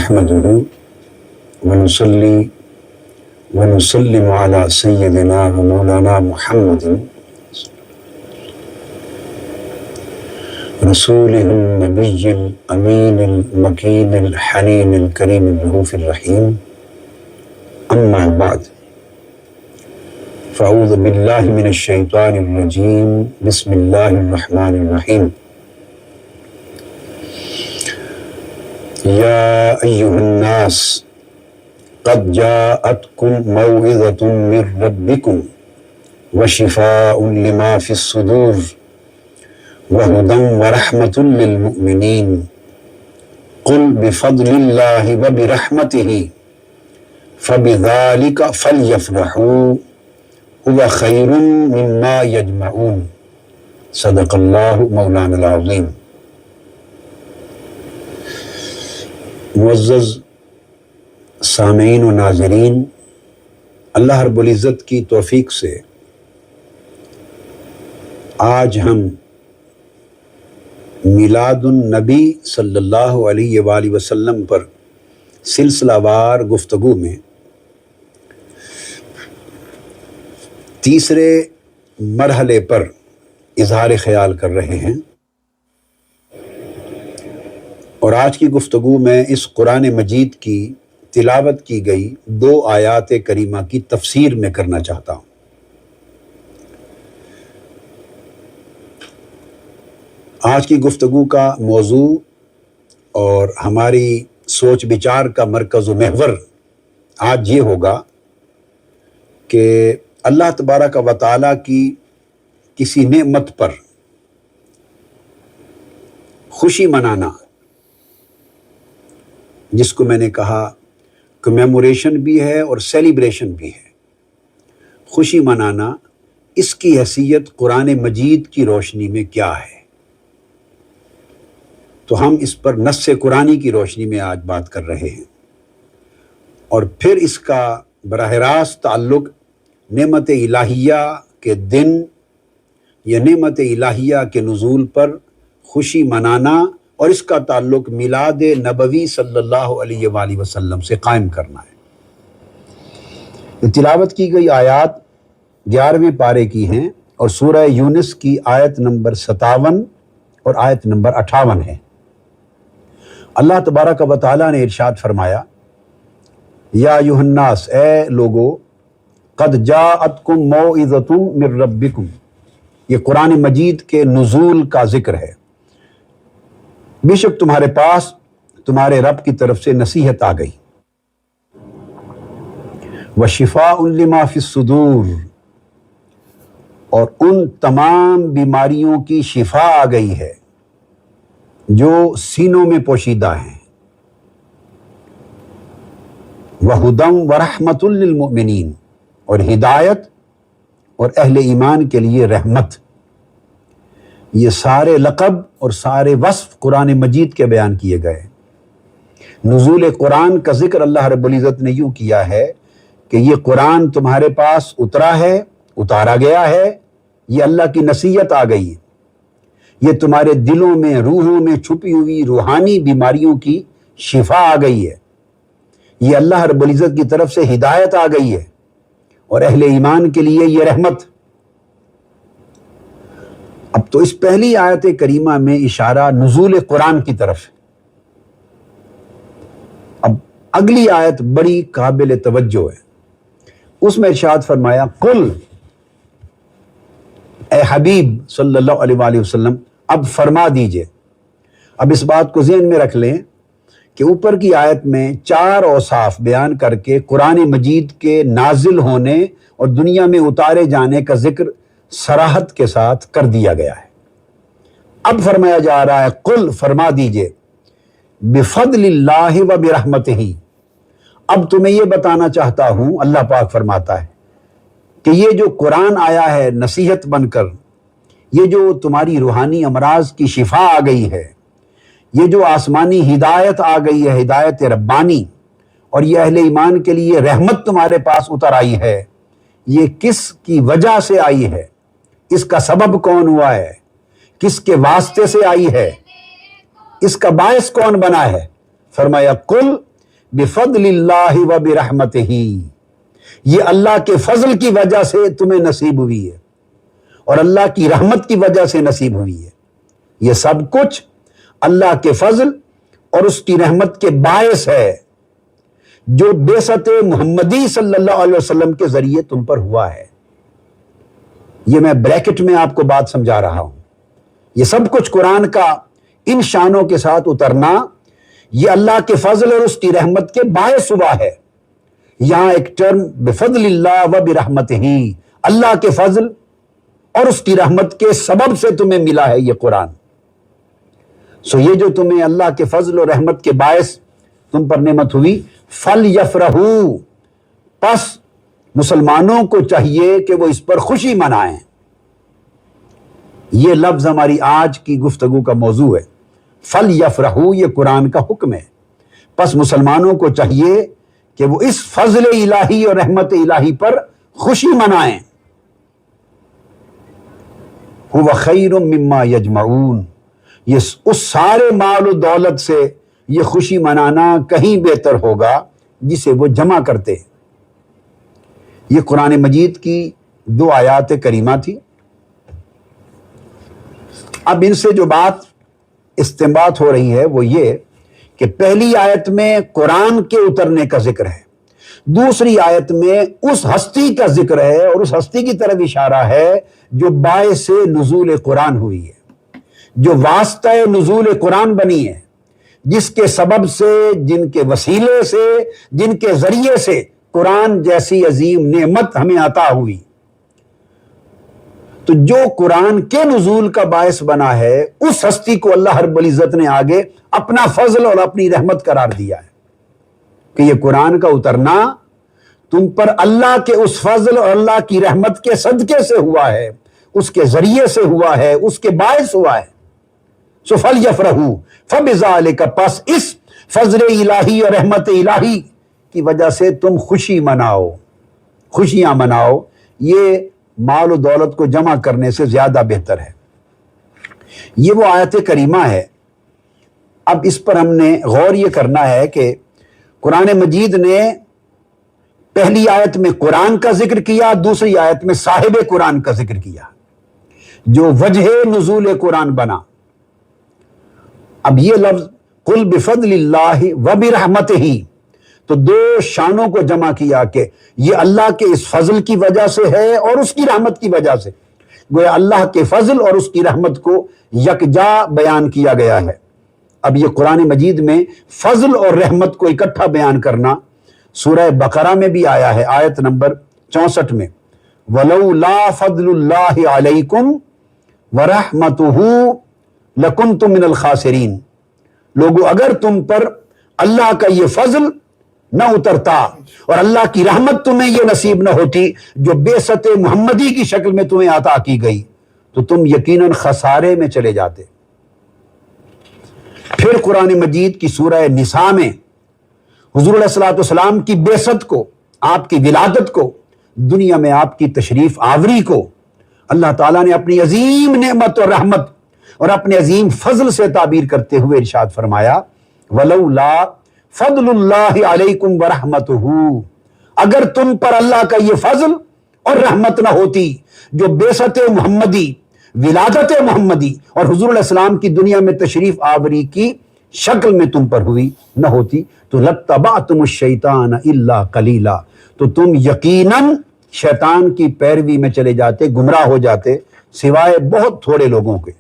نحمده ونصلي ونسلم على سيدنا ومولانا محمد رسوله النبي الأمين المكين الحنين الكريم الرؤوف الرحيم أما بعد فأعوذ بالله من الشيطان الرجيم بسم الله الرحمن الرحيم يا أيها الناس قد جاءتكم موعظة من ربكم وشفاء لما في الصدور وهدى ورحمة للمؤمنين قل بفضل الله وبرحمته فبذلك فليفرحوا هو خير مما يجمعون صدق الله مولانا العظيم۔ معزز سامعین و ناظرین، اللہ رب العزت کی توفیق سے آج ہم میلاد النبی صلی اللہ علیہ وآلہ وسلم پر سلسلہ وار گفتگو میں تیسرے مرحلے پر اظہار خیال کر رہے ہیں، اور آج کی گفتگو میں اس قرآن مجید کی تلاوت کی گئی 2 آیات کریمہ کی تفسیر میں کرنا چاہتا ہوں۔ آج کی گفتگو کا موضوع اور ہماری سوچ بچار کا مرکز و محور آج یہ ہوگا کہ اللہ تبارک و تعالیٰ کی کسی نعمت پر خوشی منانا، جس کو میں نے کہا کمیموریشن بھی ہے اور سیلیبریشن بھی ہے، خوشی منانا، اس کی حیثیت قرآن مجید کی روشنی میں کیا ہے؟ تو ہم اس پر نص قرآنی کی روشنی میں آج بات کر رہے ہیں، اور پھر اس کا براہ راست تعلق نعمت الہیہ کے دن یا نعمت الہیہ کے نزول پر خوشی منانا اور اس کا تعلق میلاد نبوی صلی اللہ علیہ وآلہ وسلم سے قائم کرنا ہے۔ یہ تلاوت کی گئی آیات 11ویں پارے کی ہیں اور سورہ یونس کی آیت نمبر 57 اور آیت نمبر 58 ہے۔ اللہ تبارک و تعالیٰ نے ارشاد فرمایا، یا ایھا الناس، اے لوگو، قد جاءتکم موعظۃ من ربکم، یہ قرآن مجید کے نزول کا ذکر ہے۔ بے شک تمہارے پاس تمہارے رب کی طرف سے نصیحت آ گئی، وشفاء لما فی الصدور، اور ان تمام بیماریوں کی شفا آ گئی ہے جو سینوں میں پوشیدہ ہیں، وہدی ورحمۃ للمؤمنین، اور ہدایت اور اہل ایمان کے لیے رحمت۔ یہ سارے لقب اور سارے وصف قرآن مجید کے بیان کیے گئے۔ نزول قرآن کا ذکر اللہ رب العزت نے یوں کیا ہے کہ یہ قرآن تمہارے پاس اترا ہے، اتارا گیا ہے، یہ اللہ کی نصیحت آ گئی ہے، یہ تمہارے دلوں میں، روحوں میں چھپی ہوئی روحانی بیماریوں کی شفا آ گئی ہے، یہ اللہ رب العزت کی طرف سے ہدایت آ گئی ہے، اور اہل ایمان کے لیے یہ رحمت۔ اب تو اس پہلی آیت کریمہ میں اشارہ نزول قرآن کی طرف ہے۔ اب اگلی آیت بڑی قابل توجہ ہے، اس میں ارشاد فرمایا، قل، اے حبیب صلی اللہ علیہ وآلہ وسلم، اب فرما دیجئے۔ اب اس بات کو ذہن میں رکھ لیں کہ اوپر کی آیت میں 4 اوصاف بیان کر کے قرآن مجید کے نازل ہونے اور دنیا میں اتارے جانے کا ذکر صراحت کے ساتھ کر دیا گیا ہے۔ اب فرمایا جا رہا ہے، قل، فرما دیجئے، بفضل اللہ و برحمتہ، اب تمہیں یہ بتانا چاہتا ہوں، اللہ پاک فرماتا ہے کہ یہ جو قرآن آیا ہے نصیحت بن کر، یہ جو تمہاری روحانی امراض کی شفا آ گئی ہے، یہ جو آسمانی ہدایت آ گئی ہے، ہدایت ربانی، اور یہ اہل ایمان کے لیے رحمت تمہارے پاس اتر آئی ہے، یہ کس کی وجہ سے آئی ہے؟ اس کا سبب کون ہوا ہے؟ کس کے واسطے سے آئی ہے؟ اس کا باعث کون بنا ہے؟ فرمایا، قل، بفضل اللہ و برحمتہ، یہ اللہ کے فضل کی وجہ سے تمہیں نصیب ہوئی ہے اور اللہ کی رحمت کی وجہ سے نصیب ہوئی ہے۔ یہ سب کچھ اللہ کے فضل اور اس کی رحمت کے باعث ہے جو بعثت محمدی صلی اللہ علیہ وسلم کے ذریعے تم پر ہوا ہے۔ یہ میں بریکٹ میں آپ کو بات سمجھا رہا ہوں۔ یہ سب کچھ قرآن کا ان شانوں کے ساتھ اترنا یہ اللہ کے فضل اور اس کی رحمت کے باعث ہوا ہے۔ یہاں ایک ٹرم بفضل اللہ و برحمتہ، اللہ کے فضل اور اس کی رحمت کے سبب سے تمہیں ملا ہے یہ قرآن۔ سو یہ جو تمہیں اللہ کے فضل اور رحمت کے باعث تم پر نعمت ہوئی، فَلْيَفْرَحُوا، پس مسلمانوں کو چاہیے کہ وہ اس پر خوشی منائیں۔ یہ لفظ ہماری آج کی گفتگو کا موضوع ہے۔ فَلْيَفْرَحُوا یہ قرآن کا حکم ہے، پس مسلمانوں کو چاہیے کہ وہ اس فضل الہی اور رحمت الہی پر خوشی منائیں۔ هُوَ خَيْرٌ مِّمَّا يَجْمَعُونَ، یہ اس سارے مال و دولت سے یہ خوشی منانا کہیں بہتر ہوگا جسے وہ جمع کرتے۔ یہ قرآن مجید کی 2 آیات کریمہ تھی۔ اب ان سے جو بات استنباط ہو رہی ہے وہ یہ کہ پہلی آیت میں قرآن کے اترنے کا ذکر ہے، دوسری آیت میں اس ہستی کا ذکر ہے اور اس ہستی کی طرف اشارہ ہے جو باعث نزول قرآن ہوئی ہے، جو واسطہ نزول قرآن بنی ہے، جس کے سبب سے، جن کے وسیلے سے، جن کے ذریعے سے قرآن جیسی عظیم نعمت ہمیں عطا ہوئی۔ تو جو قرآن کے نزول کا باعث بنا ہے اس ہستی کو اللہ رب العزت نے آگے اپنا فضل اور اپنی رحمت قرار دیا ہے کہ یہ قرآن کا اترنا تم پر اللہ کے اس فضل اور اللہ کی رحمت کے صدقے سے ہوا ہے، اس کے ذریعے سے ہوا ہے، اس کے باعث ہوا ہے۔ سو فَلْيَفْرَحُوا فَبِذَلِكَ، پس اس فضل الہی اور رحمت الہی کی وجہ سے تم خوشی مناؤ، خوشیاں مناؤ۔ یہ مال و دولت کو جمع کرنے سے زیادہ بہتر ہے۔ یہ وہ آیت کریمہ ہے۔ اب اس پر ہم نے غور یہ کرنا ہے کہ قرآن مجید نے پہلی آیت میں قرآن کا ذکر کیا، دوسری آیت میں صاحب قرآن کا ذکر کیا جو وجہ نزول قرآن بنا۔ اب یہ لفظ قل بفضل اللہ وبرحمتہ، تو 2 شانوں کو جمع کیا کہ یہ اللہ کے اس فضل کی وجہ سے ہے اور اس کی رحمت کی وجہ سے، گویا اللہ کے فضل اور اس کی رحمت کو یکجا بیان کیا گیا ہے۔ اب یہ قرآن مجید میں فضل اور رحمت کو اکٹھا بیان کرنا سورہ بقرہ میں بھی آیا ہے، آیت نمبر 64 میں، وَلَوْلَا فَضْلُ اللَّهِ عَلَيْكُمْ وَرَحْمَتُهُ لَكُنْتُمْ مِنَ الْخَاسِرِينَ، لوگو اگر تم پر اللہ کا یہ فضل نہ اترتا اور اللہ کی رحمت تمہیں یہ نصیب نہ ہوتی جو بعثت محمدی کی شکل میں تمہیں عطا کی گئی، تو تم یقیناً خسارے میں چلے جاتے۔ پھر قرآن مجید کی سورہ نساء میں حضور علیہ الصلوۃ والسلام کی بعثت کو، آپ کی ولادت کو، دنیا میں آپ کی تشریف آوری کو اللہ تعالیٰ نے اپنی عظیم نعمت اور رحمت اور اپنے عظیم فضل سے تعبیر کرتے ہوئے ارشاد فرمایا، وَلَوْلَا فضل اللہ علیکم ورحمتہ، اگر تم پر اللہ کا یہ فضل اور رحمت نہ ہوتی جو بعثت محمدی، ولادت محمدی اور حضور علیہ السلام کی دنیا میں تشریف آوری کی شکل میں تم پر ہوئی نہ ہوتی، تو لَاتَّبَعْتُمُ الشَّيْطَانَ إِلَّا قَلِيلًا، تو تم یقیناً شیطان کی پیروی میں چلے جاتے، گمراہ ہو جاتے، سوائے بہت تھوڑے لوگوں کے۔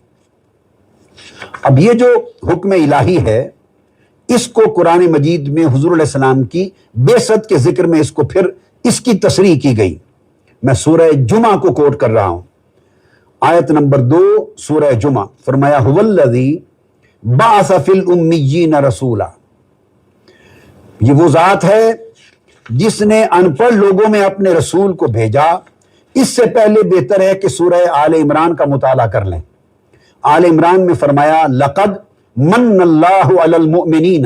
اب یہ جو حکم الہی ہے اس کو قرآن مجید میں حضور علیہ السلام کی بعثت کے ذکر میں اس کو پھر اس کی تصریح کی گئی۔ میں سورہ جمعہ کو کوٹ کر رہا ہوں، آیت نمبر 2 سورہ جمعہ، فرمایا هو الذی بعث فی الامیین رسولا، یہ وہ ذات ہے جس نے ان پڑھ لوگوں میں اپنے رسول کو بھیجا۔ اس سے پہلے بہتر ہے کہ سورہ آل عمران کا مطالعہ کر لیں۔ آل عمران میں فرمایا لقد من اللہ علی المؤمنین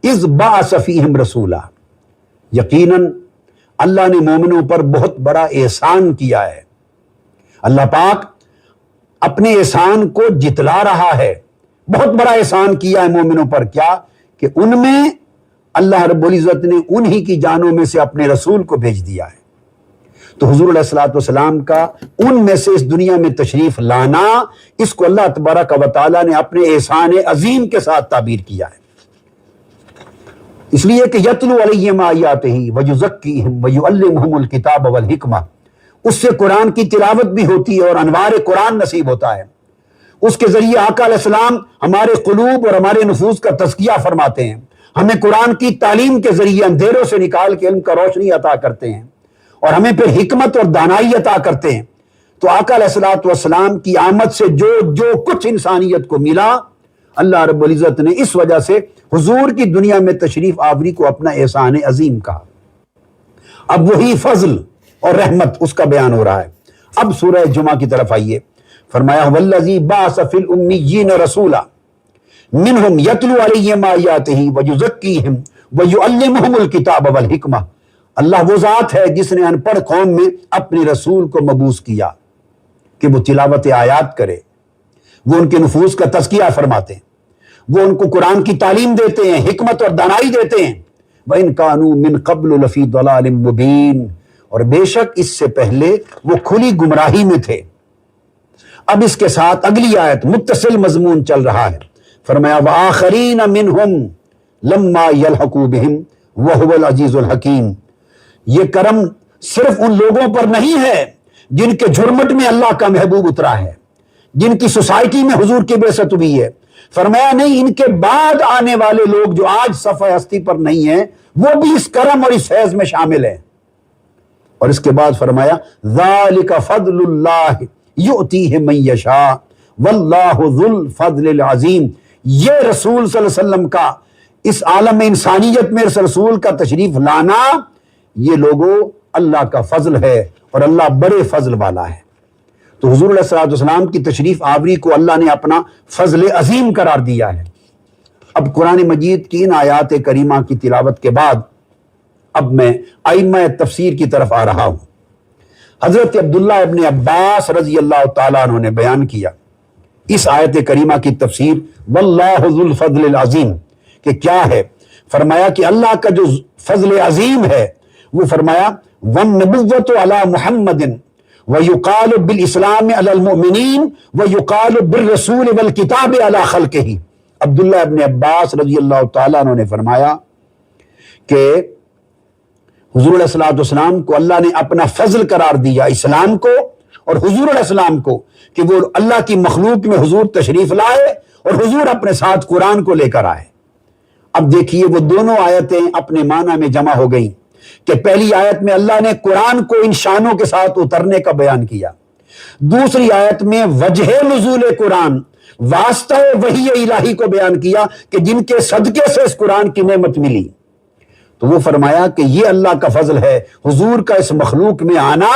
اذ بعث فیہم رسولا، یقیناً اللہ نے مومنوں پر بہت بڑا احسان کیا ہے۔ اللہ پاک اپنے احسان کو جتلا رہا ہے، بہت بڑا احسان کیا ہے مومنوں پر، کیا کہ ان میں اللہ رب العزت نے انہی کی جانوں میں سے اپنے رسول کو بھیج دیا ہے۔ تو حضور علیہ الصلوۃ والسلام کا ان میں سے اس دنیا میں تشریف لانا، اس کو اللہ تبارک و تعالیٰ نے اپنے احسان عظیم کے ساتھ تعبیر کیا ہے، اس لیے کہ یتلو علیہم آیاتہ ویزکیہم ویعلمہم الکتاب والحکمہ، اس سے قرآن کی تلاوت بھی ہوتی ہے اور انوار قرآن نصیب ہوتا ہے۔ اس کے ذریعے آقا علیہ السلام ہمارے قلوب اور ہمارے نفوس کا تزکیہ فرماتے ہیں، ہمیں قرآن کی تعلیم کے ذریعے اندھیروں سے نکال کے علم کا روشنی عطا کرتے ہیں اور ہمیں پھر حکمت اور دانائی عطا کرتے ہیں۔ تو آقا علیہ الصلوۃ والسلام کی آمد سے جو کچھ انسانیت کو ملا، اللہ رب العزت نے اس وجہ سے حضور کی دنیا میں تشریف آوری کو اپنا احسان عظیم کہا۔ اب وہی فضل اور رحمت اس کا بیان ہو رہا ہے۔ اب سورہ جمعہ کی طرف آئیے، فرمایا والذی بعث فی الامیین رسولا منہم یتلو علیہم آیاتہ ویزکیہم ویعلمہم الکتاب والحکمہ، اللہ وہ ذات ہے جس نے ان پڑھ قوم میں اپنے رسول کو مبعوث کیا کہ وہ تلاوت آیات کرے، وہ ان کے نفوس کا تزکیہ فرماتے ہیں، وہ ان کو قرآن کی تعلیم دیتے ہیں، حکمت اور دانائی دیتے ہیں۔ وَإِن كَانُوا مِن قَبْلُ لَفِي ضَلَالٍ مُبِينٍ، اور بے شک اس سے پہلے وہ کھلی گمراہی میں تھے۔ اب اس کے ساتھ اگلی آیت متصل مضمون چل رہا ہے، فرمایا وَآخَرِينَ مِنْهُمْ لَمَّا يَلْحَقُوا بِهِمْ وَهُوَ الْعَزِيزُ الْحَكِيمُ، یہ کرم صرف ان لوگوں پر نہیں ہے جن کے جھرمٹ میں اللہ کا محبوب اترا ہے، جن کی سوسائٹی میں حضور کی بعثت ہوئی ہے، فرمایا نہیں، ان کے بعد آنے والے لوگ جو آج صفحہ ہستی پر نہیں ہیں وہ بھی اس کرم اور اس فیض میں شامل ہیں۔ اور اس کے بعد فرمایا ذَلِكَ فَضْلُ اللَّهِ يُؤْتِيهِ مَن يَشَاءُ وَاللَّهُ ذُو الْفَضْلِ الْعَظِيمِ، یہ رسول صلی اللہ علیہ وسلم کا اس عالم انسانیت میں اس رسول کا تشریف لانا، یہ لوگوں اللہ کا فضل ہے اور اللہ بڑے فضل والا ہے۔ تو حضور علیہ الصلوۃ والسلام کی تشریف آوری کو اللہ نے اپنا فضل عظیم قرار دیا ہے۔ اب قرآن مجید کی ان آیات کریمہ کی تلاوت کے بعد اب میں ائمہ تفسیر کی طرف آ رہا ہوں۔ حضرت عبداللہ ابن عباس رضی اللہ تعالیٰ عنہ نے بیان کیا اس آیت کریمہ کی تفسیر واللہ ذو الفضل العظیم کہ کیا ہے، فرمایا کہ اللہ کا جو فضل عظیم ہے وہ فرمایا وَالنُّبُوَّةُ عَلَى مُحَمَّدٍ وَيُقَالُ بِالْإِسْلَامِ عَلَى الْمُؤْمِنِينَ وَيُقَالُ بِالرَّسُولِ وَالْكِتَابِ عَلَى خَلْقِهِ۔ عبداللہ ابن عباس رضی اللہ تعالیٰ عنہ نے فرمایا کہ حضور علیہ الصلوۃ والسلام کو اللہ نے اپنا فضل قرار دیا، اسلام کو اور حضور علیہ السلام کو، کہ وہ اللہ کی مخلوق میں حضور تشریف لائے اور حضور اپنے ساتھ قرآن کو لے کر آئے۔ اب دیکھیے وہ دونوں آیتیں اپنے معنی میں جمع ہو گئیں کہ پہلی آیت میں اللہ نے قرآن کو ان شانوں کے ساتھ اترنے کا بیان کیا، دوسری آیت میں وجہ نزول قرآن، واسطہ وحی الہی کو بیان کیا کہ جن کے صدقے سے اس قرآن کی نعمت ملی۔ تو وہ فرمایا کہ یہ اللہ کا فضل ہے، حضور کا اس مخلوق میں آنا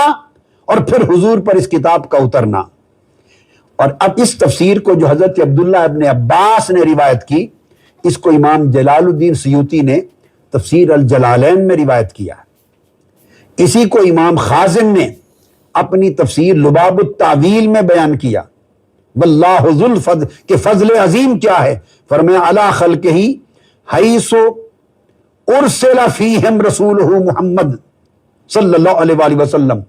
اور پھر حضور پر اس کتاب کا اترنا۔ اور اب اس تفسیر کو جو حضرت عبداللہ ابن عباس نے روایت کی، اس کو امام جلال الدین سیوطی نے تفسیر الجلالین میں روایت کیا، اسی کو امام خازن نے اپنی تفسیر لباب التاویل میں بیان کیا۔ واللہ ذو الفضل کہ فضل عظیم کیا ہے، فرمایا علی خلقہ حیث ارسل فیہم رسولہ محمد صلی اللہ علیہ وآلہ وسلم،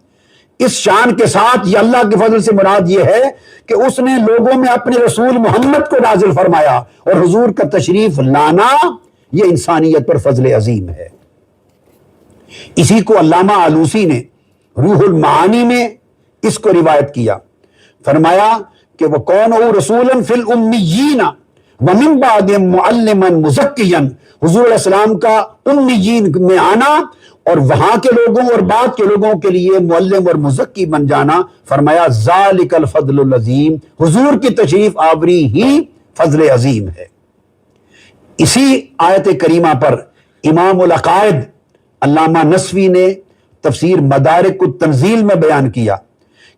اس شان کے ساتھ یہ اللہ کے فضل سے مراد یہ ہے کہ اس نے لوگوں میں اپنے رسول محمد کو نازل فرمایا، اور حضور کا تشریف لانا یہ انسانیت پر فضل عظیم ہے۔ اسی کو علامہ آلوسی نے روح المعانی میں اس کو روایت کیا، فرمایا کہ وَقَوْنُهُ رَسُولًا فِي الْأُمِّيِّينَ وَمِن بَعْدِهِم مُعَلِّمًا مُزَكِّيًا، حضور علیہ السلام کا امیین میں آنا اور وہاں کے لوگوں اور بعد کے لوگوں کے لیے معلم اور مزکی بن جانا، فرمایا ذالک الفضل العظیم، حضور کی تشریف آوری ہی فضل عظیم ہے۔ اسی آیت کریمہ پر امام العقائد علامہ نسوی نے تفسیر مدارک التنزیل میں بیان کیا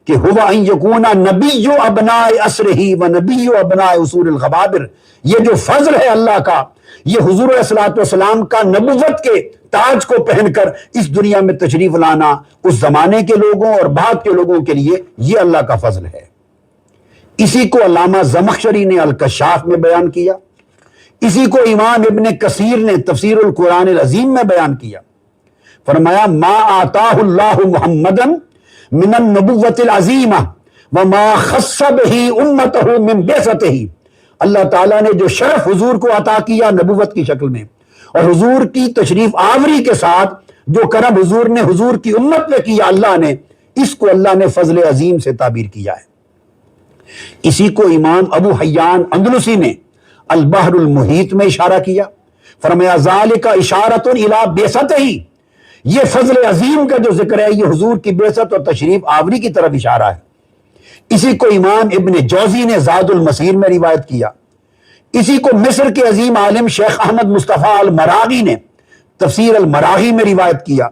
کہ ہوا ان یکون نبی ابناء اسرہ و نبی ابناء اصول الغبابر، یہ جو فضل ہے اللہ کا، یہ حضور علیہ الصلوۃ والسلام کا نبوت کے تاج کو پہن کر اس دنیا میں تشریف لانا اس زمانے کے لوگوں اور بعد کے لوگوں کے لیے یہ اللہ کا فضل ہے۔ اسی کو علامہ زمخشری نے الکشاف میں بیان کیا، اسی کو امام ابن کثیر نے تفسیر القرآن العظیم میں بیان کیا، فرمایا ما آتاہ اللہ محمدا من النبوۃ العظیمہ وما خص بہ امتہ من بعثتہ، اللہ تعالیٰ نے جو شرف حضور کو عطا کیا نبوت کی شکل میں، اور حضور کی تشریف آوری کے ساتھ جو کرم حضور نے حضور کی امت میں کیا اللہ نے، اس کو اللہ نے فضل عظیم سے تعبیر کیا ہے۔ اسی کو امام ابو حیان اندلسی نے البحر المحیط میں اشارہ کیا، فرمایا ذالک اشارۃ الی بعثتہ، یہ فضل عظیم کا جو ذکر ہے یہ حضور کی بعثت اور تشریف آوری کی طرف اشارہ ہے۔ اسی کو امام ابن جوزی نے زاد المسیر میں روایت کیا، اسی کو مصر کے عظیم عالم شیخ احمد مصطفیٰ المراغی نے تفسیر المراغی میں روایت کیا،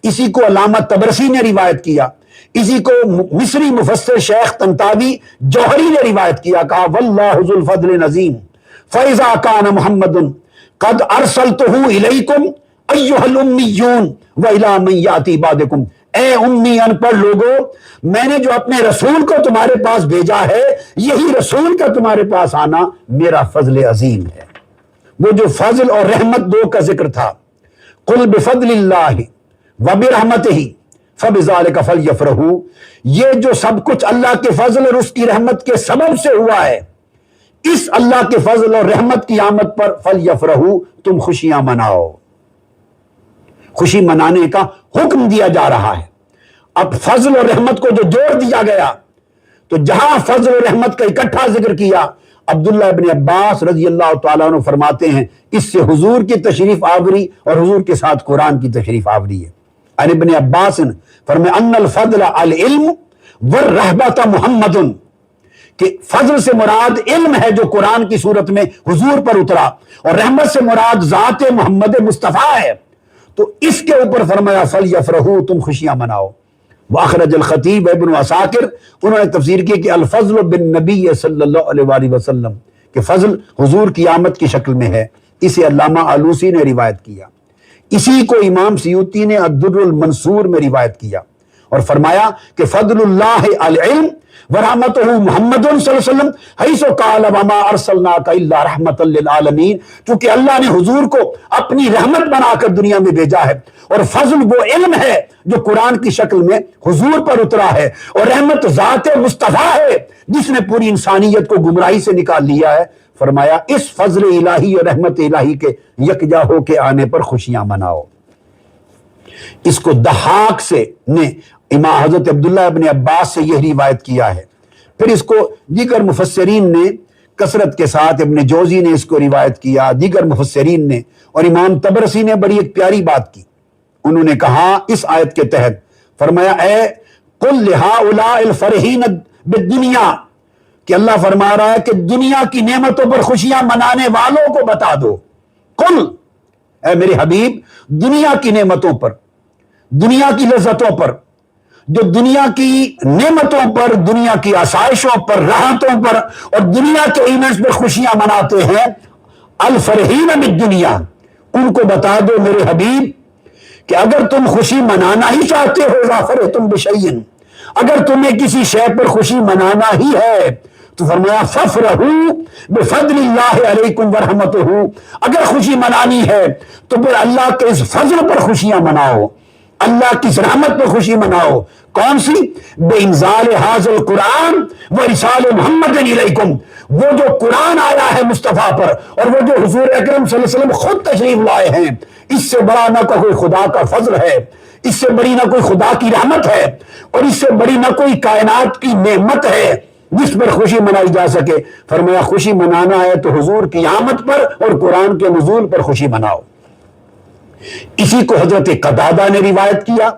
اسی کو علامہ طبرسی نے روایت کیا، اسی کو مصری مفسر شیخ طنطاوی جوہری نے روایت کیا، کہا واللہ ذو الفضل العظیم فاذا کان محمد قد ارسلتہ الیکم ایھا الامیون والی من یاتی بعدکم، اے امی ان پڑھ لوگوں، میں نے جو اپنے رسول کو تمہارے پاس بھیجا ہے، یہی رسول کا تمہارے پاس آنا میرا فضل عظیم ہے۔ وہ جو فضل اور رحمت دو کا ذکر تھا، قل بفضل اللہ وبرحمتہ فبذلک فلیفرحوا، یہ جو سب کچھ اللہ کے فضل اور اس کی رحمت کے سبب سے ہوا ہے، اس اللہ کے فضل اور رحمت کی آمد پر فلیفرحوا، تم خوشیاں مناؤ۔ خوشی منانے کا حکم دیا جا رہا ہے۔ اب فضل اور رحمت کو جو جوڑ دیا گیا، تو جہاں فضل اور رحمت کا اکٹھا ذکر کیا، عبداللہ ابن عباس رضی اللہ تعالیٰ عنہ فرماتے ہیں اس سے حضور کی تشریف آوری اور حضور کے ساتھ قرآن کی تشریف آوری ہے۔ عن ابن عباس فرمایا ان الفضل العلم والرحمت محمد، کہ فضل سے مراد علم ہے جو قرآن کی صورت میں حضور پر اترا، اور رحمت سے مراد ذات محمد مصطفیٰ ہے، تو اس کے اوپر فرمایا فلیفرحوا، تم خوشیاں مناؤ۔ واخرج الخطیب ابن عساکر، انہوں نے تفسیر کی کہ الفضل بالنبی صلی اللہ علیہ وآلہ وسلم، کہ فضل حضور کی آمد کی شکل میں ہے، اسے علامہ آلوسی نے روایت کیا۔ اسی کو امام سیوطی نے الدر المنصور میں روایت کیا اور فرمایا کہ فضل اللہ العلم ورحمتہ محمد صلی اللہ علیہ وسلم حیث قال وما ارسلناک الا رحمۃ للعالمین، چونکہ اللہ نے حضور کو اپنی رحمت بنا کر دنیا میں بھیجا ہے، اور فضل وہ علم ہے جو قرآن کی شکل میں حضور پر اترا ہے، اور رحمت ذات مصطفیٰ ہے جس نے پوری انسانیت کو گمراہی سے نکال لیا ہے۔ فرمایا اس فضل الہی اور رحمت الہی کے یکجا ہو کے آنے پر خوشیاں مناؤ۔ اس کو دحاق سے نے امام حضرت عبداللہ ابن عباس سے یہ روایت کیا ہے، پھر اس کو دیگر مفسرین نے کثرت کے ساتھ، ابن جوزی نے اس کو روایت کیا، دیگر مفسرین نے، اور امام طبرسی نے بڑی ایک پیاری بات کی، انہوں نے کہا اس آیت کے تحت، فرمایا اے قل لہؤلاء الفرحین بالدنیا، کہ اللہ فرما رہا ہے کہ دنیا کی نعمتوں پر خوشیاں منانے والوں کو بتا دو، قل اے میرے حبیب، دنیا کی نعمتوں پر، دنیا کی لذتوں پر، جو دنیا کی نعمتوں پر، دنیا کی آسائشوں پر، راحتوں پر اور دنیا کے ایونٹس میں خوشیاں مناتے ہیں، الفرحین بالدنیا، ان کو بتا دو میرے حبیب کہ اگر تم خوشی منانا ہی چاہتے ہو، ظافرتم بشیء، اگر تمہیں کسی شے پر خوشی منانا ہی ہے تو فرمایا فافرحوا بفضل اللہ علیکم ورحمتہ، اگر خوشی منانی ہے تو پھر اللہ کے اس فضل پر خوشیاں مناؤ، اللہ کی رحمت پر خوشی مناؤ۔ کون سی؟ بانزال ھذا القرآن وارسال محمد الیکم، وہ جو قرآن آیا ہے مصطفیٰ پر، اور وہ جو حضور اکرم صلی اللہ علیہ وسلم خود تشریف لائے ہیں، اس سے بڑا نہ کوئی خدا کا فضل ہے، اس سے بڑی نہ کوئی خدا کی رحمت ہے، اور اس سے بڑی نہ کوئی کائنات کی نعمت ہے جس پر خوشی منائی جا سکے۔ فرمایا خوشی منانا ہے تو حضور کی آمد پر اور قرآن کے نزول پر خوشی مناؤ۔ اسی کو حضرت قتادہ نے روایت کیا،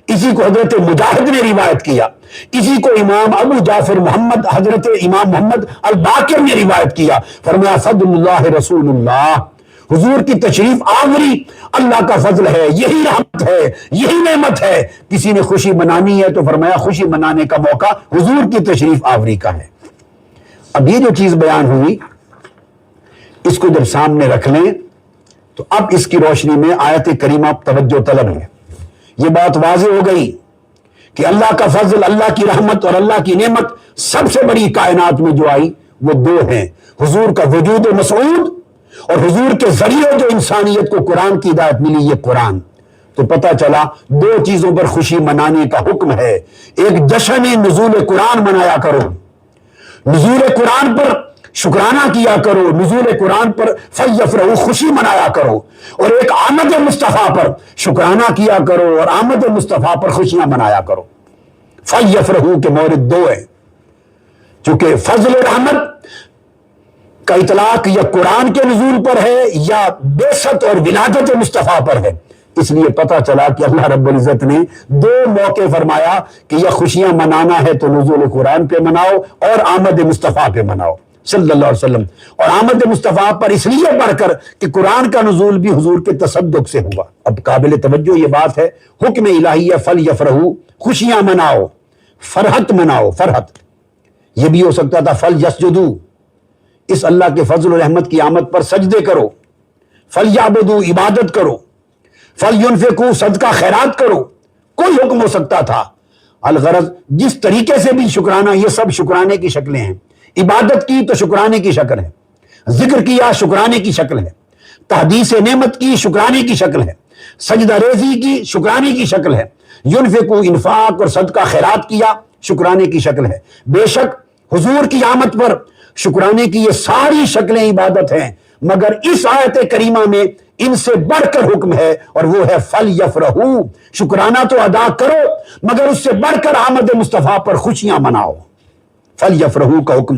اسی کو حضرت مجاہد نے روایت کیا، اسی کو امام ابو جعفر محمد حضرت امام محمد الباقر نے روایت کیا۔ فرمایا فضل اللہ رسول اللہ، حضور کی تشریف آوری اللہ کا فضل ہے، یہی رحمت ہے، یہی نعمت ہے۔ کسی نے خوشی منانی ہے تو فرمایا خوشی منانے کا موقع حضور کی تشریف آوری کا ہے۔ اب یہ جو چیز بیان ہوئی، اس کو جب سامنے رکھ لیں تو اب اس کی روشنی میں آیت کریمہ توجہ طلب ہے۔ یہ بات واضح ہو گئی کہ اللہ کا فضل، اللہ کی رحمت اور اللہ کی نعمت سب سے بڑی کائنات میں جو آئی وہ دو ہیں، حضور کا وجود مسعود اور حضور کے ذریعے جو انسانیت کو قرآن کی ہدایت ملی یہ قرآن، تو پتہ چلا دو چیزوں پر خوشی منانے کا حکم ہے۔ ایک جشن نزول قرآن منایا کرو، نزول قرآن پر شکرانہ کیا کرو، نزول قرآن پر فیفرحوا خوشی منایا کرو، اور ایک آمد مصطفیٰ پر شکرانہ کیا کرو اور آمد مصطفیٰ پر خوشیاں منایا کرو۔ فیفرحوا کے مورد دو ہے، چونکہ فضل و رحمت کا اطلاق یا قرآن کے نزول پر ہے یا بعثت اور ولادت مصطفیٰ پر ہے، اس لیے پتہ چلا کہ اللہ رب العزت نے دو موقع فرمایا کہ یہ خوشیاں منانا ہے تو نزول قرآن پہ مناؤ اور آمد مصطفیٰ پہ مناؤ صلی اللہ علیہ وسلم، اور آمد مصطفیٰ پر اس لیے بڑھ کر کہ قرآن کا نزول بھی حضور کے تصدق سے ہوا۔ اب قابل توجہ یہ بات ہے، حکم الہیہ فلیفرحوا خوشیاں مناؤ، فرحت مناؤ، فرحت۔ یہ بھی ہو سکتا تھا فلیسجدوا، اس اللہ کے فضل و رحمت کی آمد پر سجدے کرو، فلیعبدوا عبادت کرو، فلینفقوا صدقہ خیرات کرو، کوئی حکم ہو سکتا تھا۔ الغرض جس طریقے سے بھی شکرانہ، یہ سب شکرانے کی شکلیں ہیں۔ عبادت کی تو شکرانے کی شکل ہے، ذکر کیا شکرانے کی شکل ہے، تحدیث نعمت کی شکرانے کی شکل ہے، سجدہ ریزی کی شکرانے کی شکل ہے، ینفقوا انفاق اور صدقہ خیرات کیا شکرانے کی شکل ہے۔ بے شک حضور کی آمد پر شکرانے کی یہ ساری شکلیں عبادت ہیں، مگر اس آیت کریمہ میں ان سے بڑھ کر حکم ہے، اور وہ ہے فلیفرحوا، شکرانہ تو ادا کرو مگر اس سے بڑھ کر آمد مصطفیٰ پر خوشیاں مناؤ۔ فلیفرحوا کا حکم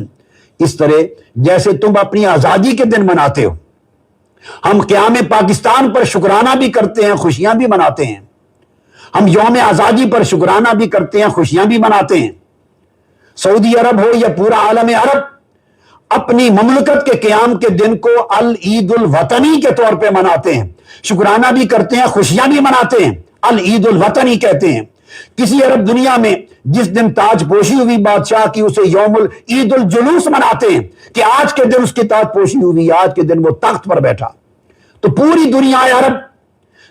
اس طرح جیسے تم اپنی آزادی کے دن مناتے ہو، ہم قیام پاکستان پر شکرانہ بھی کرتے ہیں، خوشیاں بھی مناتے ہیں، ہم یوم آزادی پر شکرانہ بھی کرتے ہیں، خوشیاں بھی مناتے ہیں۔ سعودی عرب ہو یا پورا عالم عرب اپنی مملکت کے قیام کے دن کو العید الوطنی کے طور پہ مناتے ہیں، شکرانہ بھی کرتے ہیں، خوشیاں بھی مناتے ہیں، العید الوطنی کہتے ہیں۔ کسی عرب دنیا میں جس دن تاج پوشی ہوئی بادشاہ کی اسے یوم العید الجلوس مناتے ہیں کہ آج کے دن اس کی تاج پوشی ہوئی، آج کے دن وہ تخت پر بیٹھا۔ تو پوری دنیا عرب،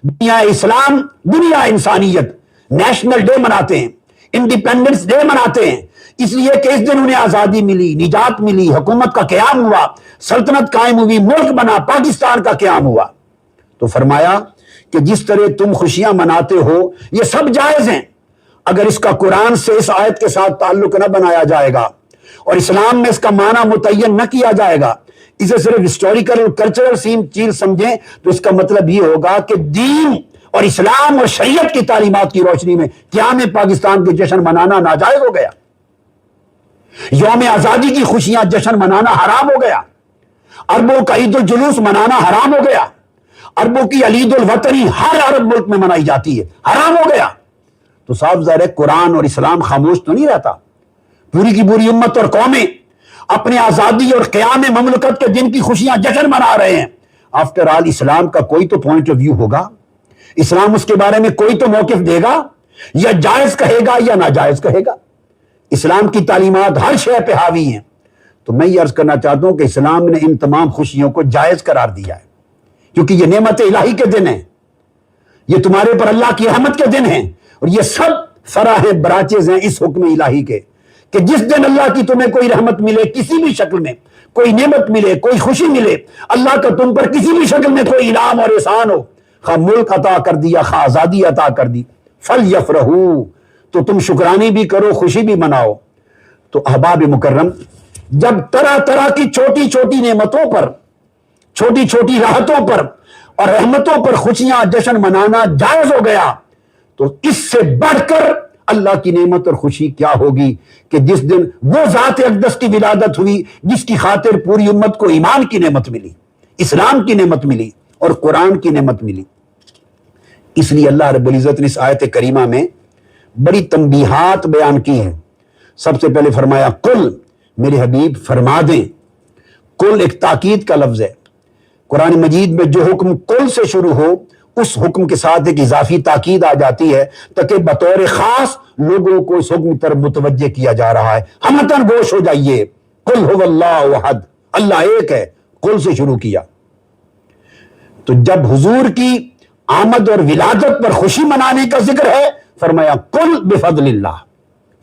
دنیا اسلام، دنیا انسانیت نیشنل ڈے مناتے ہیں، انڈیپینڈنس ڈے مناتے ہیں، اس لیے کہ اس دن انہیں آزادی ملی، نجات ملی، حکومت کا قیام ہوا، سلطنت قائم ہوئی، ملک بنا، پاکستان کا قیام ہوا۔ تو فرمایا کہ جس طرح تم خوشیاں مناتے ہو یہ سب جائز ہیں، اگر اس کا قرآن سے اس آیت کے ساتھ تعلق نہ بنایا جائے گا اور اسلام میں اس کا معنی متعین نہ کیا جائے گا، اسے صرف ہسٹوریکل اور کلچرل چیز سمجھیں تو اس کا مطلب یہ ہوگا کہ دین اور اسلام اور شریعت کی تعلیمات کی روشنی میں قیام پاکستان کے جشن منانا ناجائز ہو گیا، یوم آزادی کی خوشیاں جشن منانا حرام ہو گیا، عربوں کا عید الجلوس منانا حرام ہو گیا، عربوں کی العید الوطنی ہر عرب ملک میں منائی جاتی ہے، حرام ہو گیا۔ تو صاف ظاہر ہے قرآن اور اسلام خاموش تو نہیں رہتا، پوری کی پوری امت اور قومیں اپنے آزادی اور قیام مملکت کے دن کی خوشیاں جشن منا رہے ہیں۔ آفٹر آل اسلام کا کوئی تو پوائنٹ آف ویو ہوگا، اسلام اس کے بارے میں کوئی تو موقف دے گا، یا جائز کہے گا یا ناجائز کہے گا۔ اسلام کی تعلیمات ہر شے پہ حاوی ہیں، تو میں یہ عرض کرنا چاہتا ہوں کہ اسلام نے ان تمام خوشیوں کو جائز قرار دیا ہے، کیونکہ یہ نعمت الہی کے دن ہیں، یہ تمہارے پر اللہ کی رحمت کے دن ہیں، اور یہ سب فراہ براچز ہیں اس حکم الہی کے کہ جس دن اللہ کی تمہیں کوئی رحمت ملے، کسی بھی شکل میں کوئی نعمت ملے، کوئی خوشی ملے، اللہ کا تم پر کسی بھی شکل میں کوئی انعام اور احسان ہو، خواہ ملک عطا کر دیا، خواہ آزادی عطا کر دی، فلیفرحوا، تو تم شکرانی بھی کرو، خوشی بھی مناؤ۔ تو احباب مکرم، جب طرح طرح کی چھوٹی چھوٹی نعمتوں پر، چھوٹی چھوٹی راحتوں پر اور رحمتوں پر خوشیاں جشن منانا جائز ہو گیا، تو اس سے بڑھ کر اللہ کی نعمت اور خوشی کیا ہوگی کہ جس دن وہ ذات اقدس کی ولادت ہوئی جس کی خاطر پوری امت کو ایمان کی نعمت ملی، اسلام کی نعمت ملی اور قرآن کی نعمت ملی۔ اس لیے اللہ رب العزت نے اس آیت کریمہ میں بڑی تنبیہات بیان کی ہیں۔ سب سے پہلے فرمایا قل، میرے حبیب فرما دیں۔ قل ایک تاکید کا لفظ ہے، قرآن مجید میں جو حکم قل سے شروع ہو اس حکم کے ساتھ ایک اضافی تاکید آ جاتی ہے تاکہ بطور خاص لوگوں کو اس حکم طرف متوجہ کیا جا رہا ہے، ہمتن گوش ہو جائیے۔ قل هو اللہ احد، اللہ ایک ہے، قل سے شروع کیا۔ تو جب حضور کی آمد اور ولادت پر خوشی منانے کا ذکر ہے، فرمایا قل بفضل اللہ،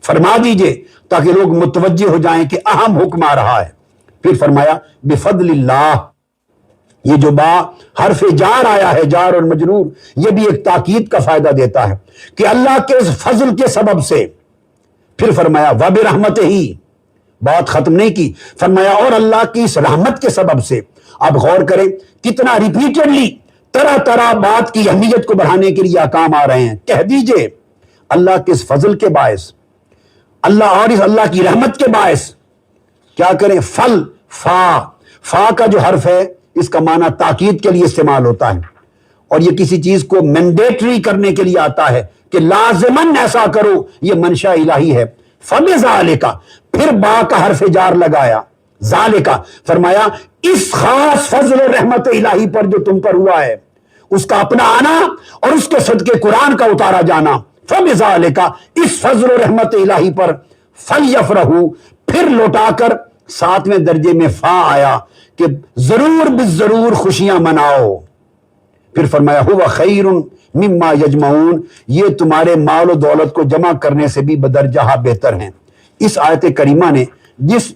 فرما دیجئے تاکہ لوگ متوجہ ہو جائیں کہ اہم حکم آ رہا ہے۔ پھر فرمایا بفضل اللہ، یہ جو با حرف جار آیا ہے، جار اور مجرور، یہ بھی ایک تاکید کا فائدہ دیتا ہے کہ اللہ کے اس فضل کے سبب سے، پھر فرمایا وَبِرَحْمَتِهِ، بات ختم نہیں کی، فرمایا اور اللہ کی اس رحمت کے سبب سے۔ آپ غور کریں کتنا ریپیٹڈلی طرح طرح بات کی اہمیت کو بڑھانے کے لیے احکام آ رہے ہیں۔ کہہ دیجئے اللہ کے اس فضل کے باعث، اللہ اور اس اللہ کی رحمت کے باعث کیا کریں؟ فا کا جو حرف ہے اس کا معنی تاکید کے لیے استعمال ہوتا ہے، اور یہ کسی چیز کو مینڈیٹری کرنے کے لیے آتا ہے کہ لازماً ایسا کرو، یہ منشا الہی ہے۔ فَبِذَالِكَ، پھر با کا حرف جار لگایا، ذالکہ، فرمایا اس خاص فضل و رحمت الہی پر جو تم پر ہوا ہے، اس کا اپنا آنا اور اس کے صدقے قرآن کا اتارا جانا، فَبِذَالِكَ، اس فضل و رحمت الہی پر، فَلْيَفْرَحُوا، پھر لوٹا کر 7ویں درجے میں فا آیا کہ ضرور بالضرور خوشیاں مناؤ۔ پھر فرمایا ہوا خیر مما یجمعون، یہ تمہارے مال و دولت کو جمع کرنے سے بھی بدرجہ بہتر ہیں۔ اس آیت کریمہ نے جس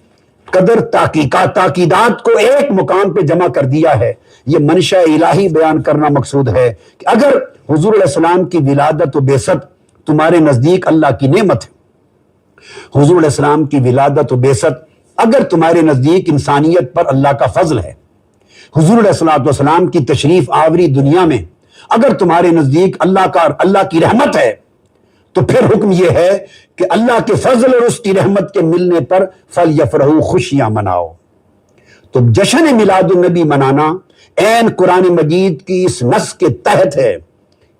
قدر تاکیدات کو ایک مقام پہ جمع کر دیا ہے، یہ منشا الہی بیان کرنا مقصود ہے کہ اگر حضور علیہ السلام کی ولادت و بعثت تمہارے نزدیک اللہ کی نعمت ہے، حضور علیہ السلام کی ولادت و بعثت اگر تمہارے نزدیک انسانیت پر اللہ کا فضل ہے، حضور علیہ السلام کی تشریف آوری دنیا میں اگر تمہارے نزدیک اللہ کی رحمت ہے، تو پھر حکم یہ ہے کہ اللہ کے فضل اور اس کی رحمت کے ملنے پر فَلْيَفْرَحُوا، خوشیاں مناؤ۔ تو جشن میلاد النبی منانا عین قرآن مجید کی اس نص کے تحت ہے،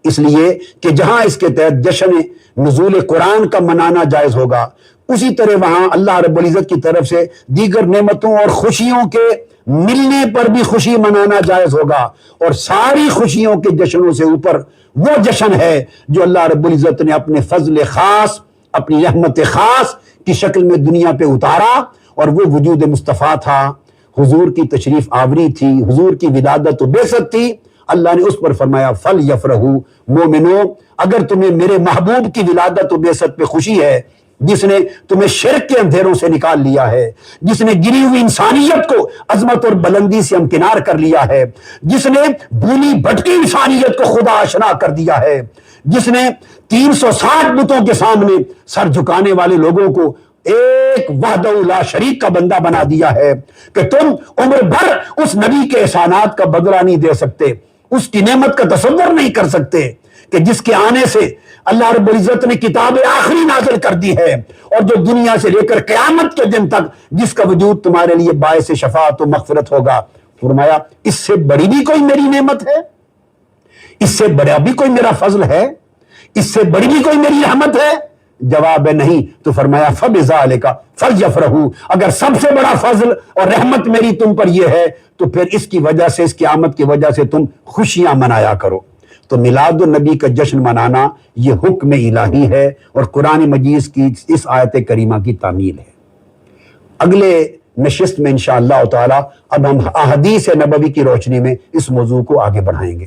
اس لیے کہ جہاں اس کے تحت جشن نزول قرآن کا منانا جائز ہوگا، اسی طرح وہاں اللہ رب العزت کی طرف سے دیگر نعمتوں اور خوشیوں کے ملنے پر بھی خوشی منانا جائز ہوگا، اور ساری خوشیوں کے جشنوں سے اوپر وہ جشن ہے جو اللہ رب العزت نے اپنے فضل خاص، اپنی رحمت خاص کی شکل میں دنیا پہ اتارا، اور وہ وجود مصطفیٰ تھا، حضور کی تشریف آوری تھی، حضور کی ولادت و بعثت تھی۔ اللہ نے اس پر فرمایا فَلْيَفْرَحُوا، مومنو اگر تمہیں میرے محبوب کی ولادت و بعثت پہ خوشی ہے، جس نے تمہیں شرک کے اندھیروں سے نکال لیا ہے، جس نے گری ہوئی انسانیت کو عظمت اور بلندی سے ہمکنار کر لیا ہے، جس نے بھولی بھٹکی انسانیت کو خدا آشنا کر دیا ہے، جس نے 360 بتوں کے سامنے سر جھکانے والے لوگوں کو ایک وحدہ لا شریک کا بندہ بنا دیا ہے کہ تم عمر بھر اس نبی کے احسانات کا بدلہ نہیں دے سکتے، اس کی نعمت کا تصور نہیں کر سکتے کہ جس کے آنے سے اللہ رب العزت نے کتاب آخری نازل کر دی ہے، اور جو دنیا سے لے کر قیامت کے دن تک جس کا وجود تمہارے لیے باعث شفاعت و مغفرت ہوگا۔ فرمایا اس سے بڑی بھی کوئی میری نعمت ہے، اس سے بڑا بھی کوئی میرا فضل ہے، اس سے بڑی بھی کوئی میری رحمت ہے؟ جواب ہے نہیں۔ تو فرمایا فَبِذَالِكَ فَلْيَفْرَحُوا، اگر سب سے بڑا فضل اور رحمت میری تم پر یہ ہے تو پھر اس کی وجہ سے، اس قیامت کی وجہ سے تم خوشیاں منایا کرو۔ تو میلاد النبی کا جشن منانا یہ حکم الہی ہے اور قرآن مجید کی اس آیت کریمہ کی تعمیل ہے۔ اگلے نشست میں انشاءاللہ تعالی اب ہم احادیث نبوی کی روشنی میں اس موضوع کو آگے بڑھائیں گے۔